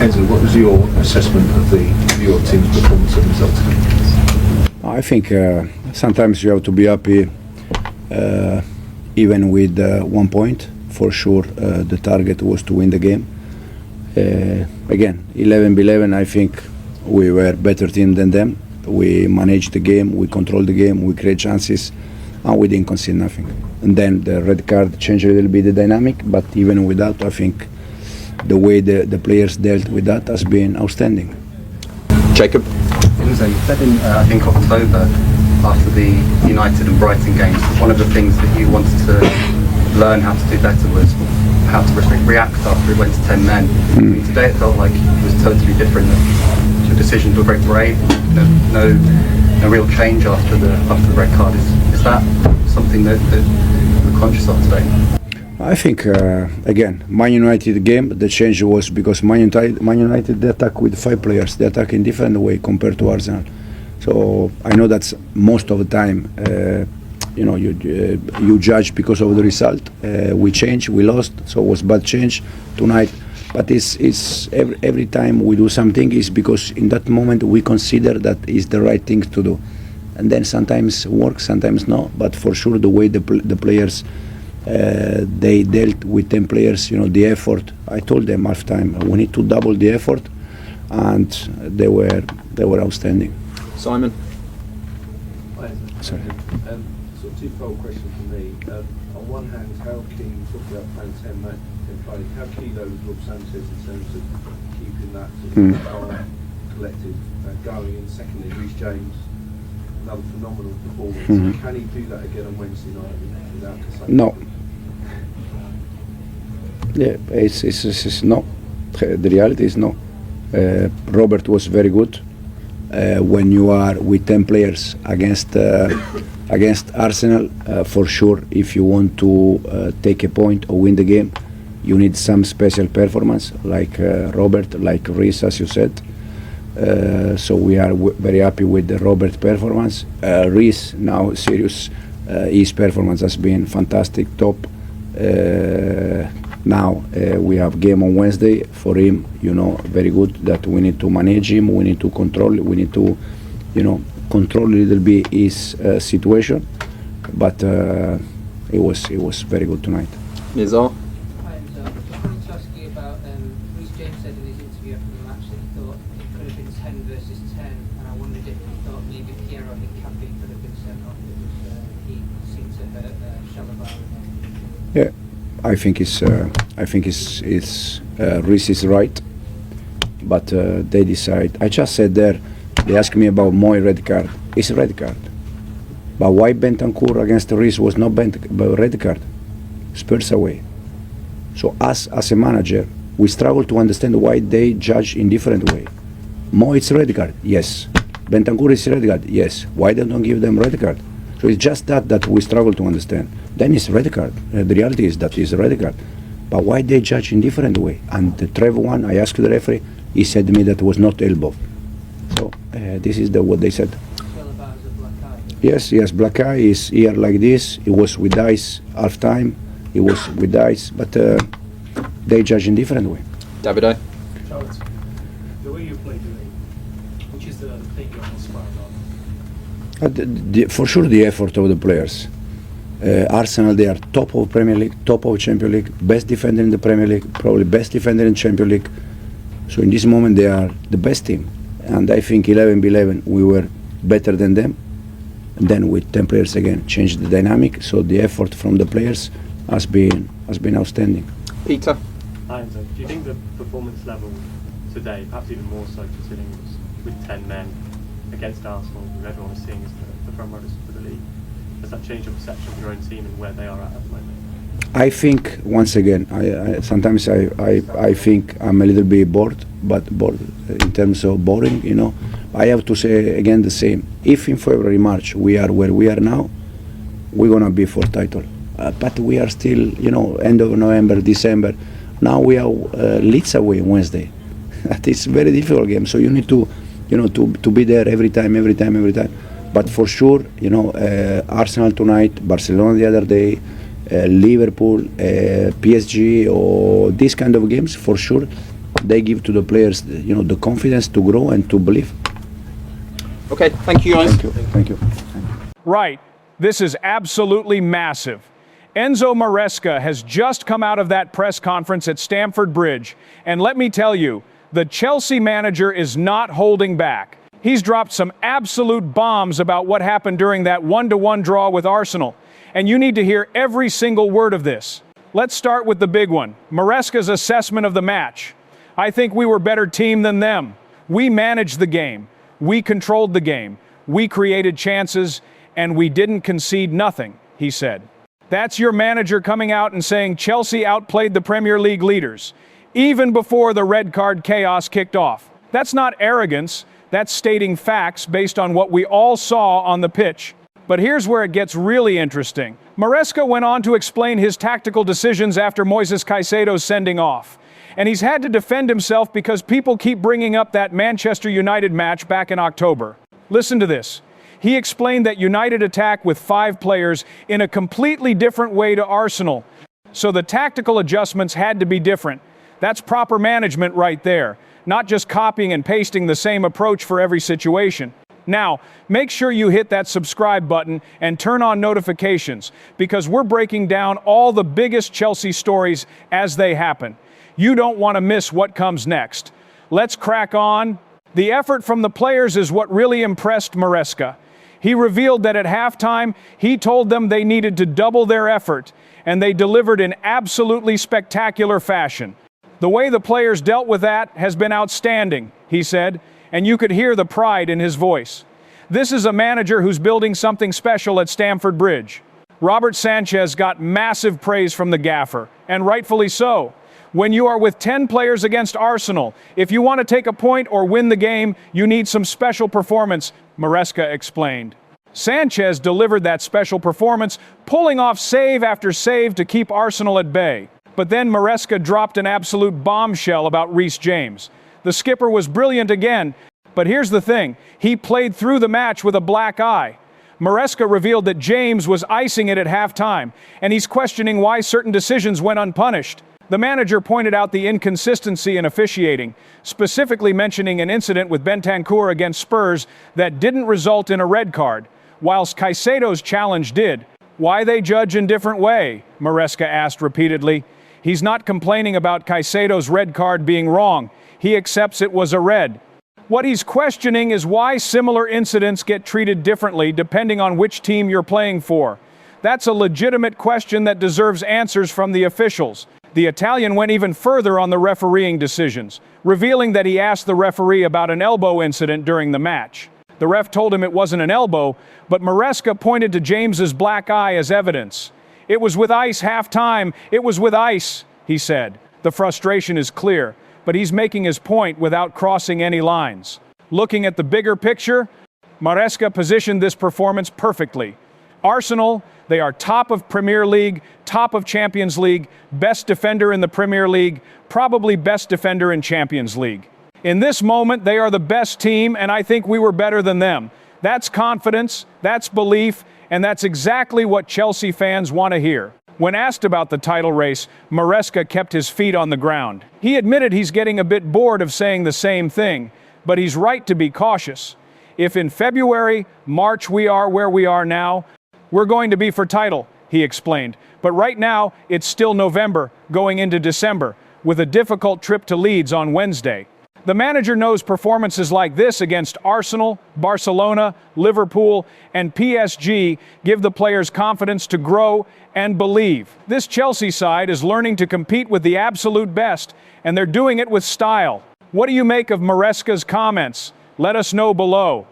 Enzo, what was your assessment of your team's performance and results? I think sometimes you have to be happy even with 1 point. For sure, the target was to win the game. Again, 11-11, I think we were better team than them. We managed the game, we controlled the game, we create chances, and we didn't concede nothing. And then the red card changed a little bit the dynamic, but even with that, I think the way the players dealt with that has been outstanding. Jacob? Enzo, you said in, I think, October, after the United and Brighton games, one of the things that you wanted to learn how to do better was how to react after it went to 10 men. I mean, today it felt like it was totally different. Your decisions were very brave. No real change after the red card. Is that something that we're conscious of today? I think again, Man United game, the change was because Man United they attack with 5 players. They attack in different way compared to Arsenal. So I know that's most of the time. You judge because of the result. We changed, we lost, so it was bad change tonight. But it's every time we do something is because in that moment we consider that is the right thing to do, and then sometimes works, sometimes no. But for sure, the way the players they dealt with 10 players, the effort. I told them half time we need to double the effort, and they were outstanding. Simon? Sorry. Sort of two-fold question from me. On one hand, how key, you talked about playing 10 men in play, how key though was Rob Sanchez in terms of keeping that sort of power collective going? And secondly, Reece James, another phenomenal performance. Can he do that again on Wednesday night without Kasai? No. Yeah, it's no. The reality is no. Robert was very good. When you are with 10 players against Arsenal, for sure, if you want to take a point or win the game, you need some special performance, like Robert, like Reece, as you said. So we are very happy with the Robert performance. Reece, now serious, his performance has been fantastic, top. Now we have game on Wednesday for him. Very good. That we need to manage him. We need to control. We need to, control a little bit his situation. But it was very good tonight. Nizar? Hi, Enzo. I wanted to ask you about Reece James said in his interview after the match that he thought it could have been 10 versus 10, and I wondered if he thought maybe Piero Hincapié could have been sent off because he seemed to hurt Shalabah. Yeah. I think Reece is right, but they decide. I just said there. They asked me about Moy red card. It's a red card, but why Bentancur against Reece was not red card? Spurs away. So us as a manager, we struggle to understand why they judge in different way. Moy it's red card, yes. Bentancur is red card, yes. Why they don't give them red card? So it's just that we struggle to understand. Then it's red card. The reality is that it's a red card. But why they judge in different way? And the Trevor one, I asked the referee, he said to me that was not elbow. So this is what they said. Shalabah is a black eye. Yes, black eye is here like this. It was with ice half time. It was with ice, but they judge in different way. Davido? Charles, the way you play today, which is the thing you're most proud of? For sure, the effort of the players. Arsenal, they are top of Premier League, top of Champions League, best defender in the Premier League, probably best defender in Champions League. So in this moment, they are the best team. And I think 11-11, we were better than them. And then with 10 players again, changed the dynamic. So the effort from the players has been outstanding. Peter? Hi, Enzo. Do you think the performance level today, perhaps even more so considering it was with 10 men against Arsenal, who everyone is seeing as the front runners for the league, has that changed your perception of your own team and where they are at the moment? I think once again, I sometimes I think I'm a little bit bored, but bored in terms of boring. I have to say again the same. If in February, March we are where we are now, we're gonna be for title. But we are still, end of November, December. Now we are Leeds away Wednesday. It's a very difficult game. So you need to, to be there every time. But for sure, Arsenal tonight, Barcelona the other day, Liverpool, PSG, or these kind of games, for sure, they give to the players, the confidence to grow and to believe. Okay, thank you guys. Thank you. Right. This is absolutely massive. Enzo Maresca has just come out of that press conference at Stamford Bridge, and let me tell you, the Chelsea manager is not holding back. He's dropped some absolute bombs about what happened during that 1-1 draw with Arsenal, and you need to hear every single word of this. Let's start with the big one, Maresca's assessment of the match. I think we were better team than them. We managed the game. We controlled the game. We created chances, and we didn't concede nothing, he said. That's your manager coming out and saying Chelsea outplayed the Premier League leaders, even before the red card chaos kicked off. That's not arrogance, that's stating facts based on what we all saw on the pitch. But here's where it gets really interesting. Maresca went on to explain his tactical decisions after Moises Caicedo's sending off. And he's had to defend himself because people keep bringing up that Manchester United match back in October. Listen to this. He explained that United attack with 5 players in a completely different way to Arsenal. So the tactical adjustments had to be different. That's proper management right there, not just copying and pasting the same approach for every situation. Now, make sure you hit that subscribe button and turn on notifications, because we're breaking down all the biggest Chelsea stories as they happen. You don't want to miss what comes next. Let's crack on. The effort from the players is what really impressed Maresca. He revealed that at halftime, he told them they needed to double their effort, and they delivered in absolutely spectacular fashion. The way the players dealt with that has been outstanding, he said, and you could hear the pride in his voice. This is a manager who's building something special at Stamford Bridge. Robert Sanchez got massive praise from the gaffer, and rightfully so. When you are with 10 players against Arsenal, if you want to take a point or win the game, you need some special performance, Maresca explained. Sanchez delivered that special performance, pulling off save after save to keep Arsenal at bay. But then Maresca dropped an absolute bombshell about Reece James. The skipper was brilliant again, but here's the thing, he played through the match with a black eye. Maresca revealed that James was icing it at halftime, and he's questioning why certain decisions went unpunished. The manager pointed out the inconsistency in officiating, specifically mentioning an incident with Bentancur against Spurs that didn't result in a red card, whilst Caicedo's challenge did. Why they judge in different way? Maresca asked repeatedly. He's not complaining about Caicedo's red card being wrong. He accepts it was a red. What he's questioning is why similar incidents get treated differently depending on which team you're playing for. That's a legitimate question that deserves answers from the officials. The Italian went even further on the refereeing decisions, revealing that he asked the referee about an elbow incident during the match. The ref told him it wasn't an elbow, but Maresca pointed to James's black eye as evidence. It was with ice half-time. It was with ice, he said. The frustration is clear, but he's making his point without crossing any lines. Looking at the bigger picture, Maresca positioned this performance perfectly. Arsenal, they are top of Premier League, top of Champions League, best defender in the Premier League, probably best defender in Champions League. In this moment, they are the best team, and I think we were better than them. That's confidence, that's belief, and that's exactly what Chelsea fans want to hear. When asked about the title race, Maresca kept his feet on the ground. He admitted he's getting a bit bored of saying the same thing, but he's right to be cautious. If in February, March we are where we are now, we're going to be for title, he explained. But right now, it's still November, going into December, with a difficult trip to Leeds on Wednesday. The manager knows performances like this against Arsenal, Barcelona, Liverpool, and PSG give the players confidence to grow and believe. This Chelsea side is learning to compete with the absolute best, and they're doing it with style. What do you make of Maresca's comments? Let us know below.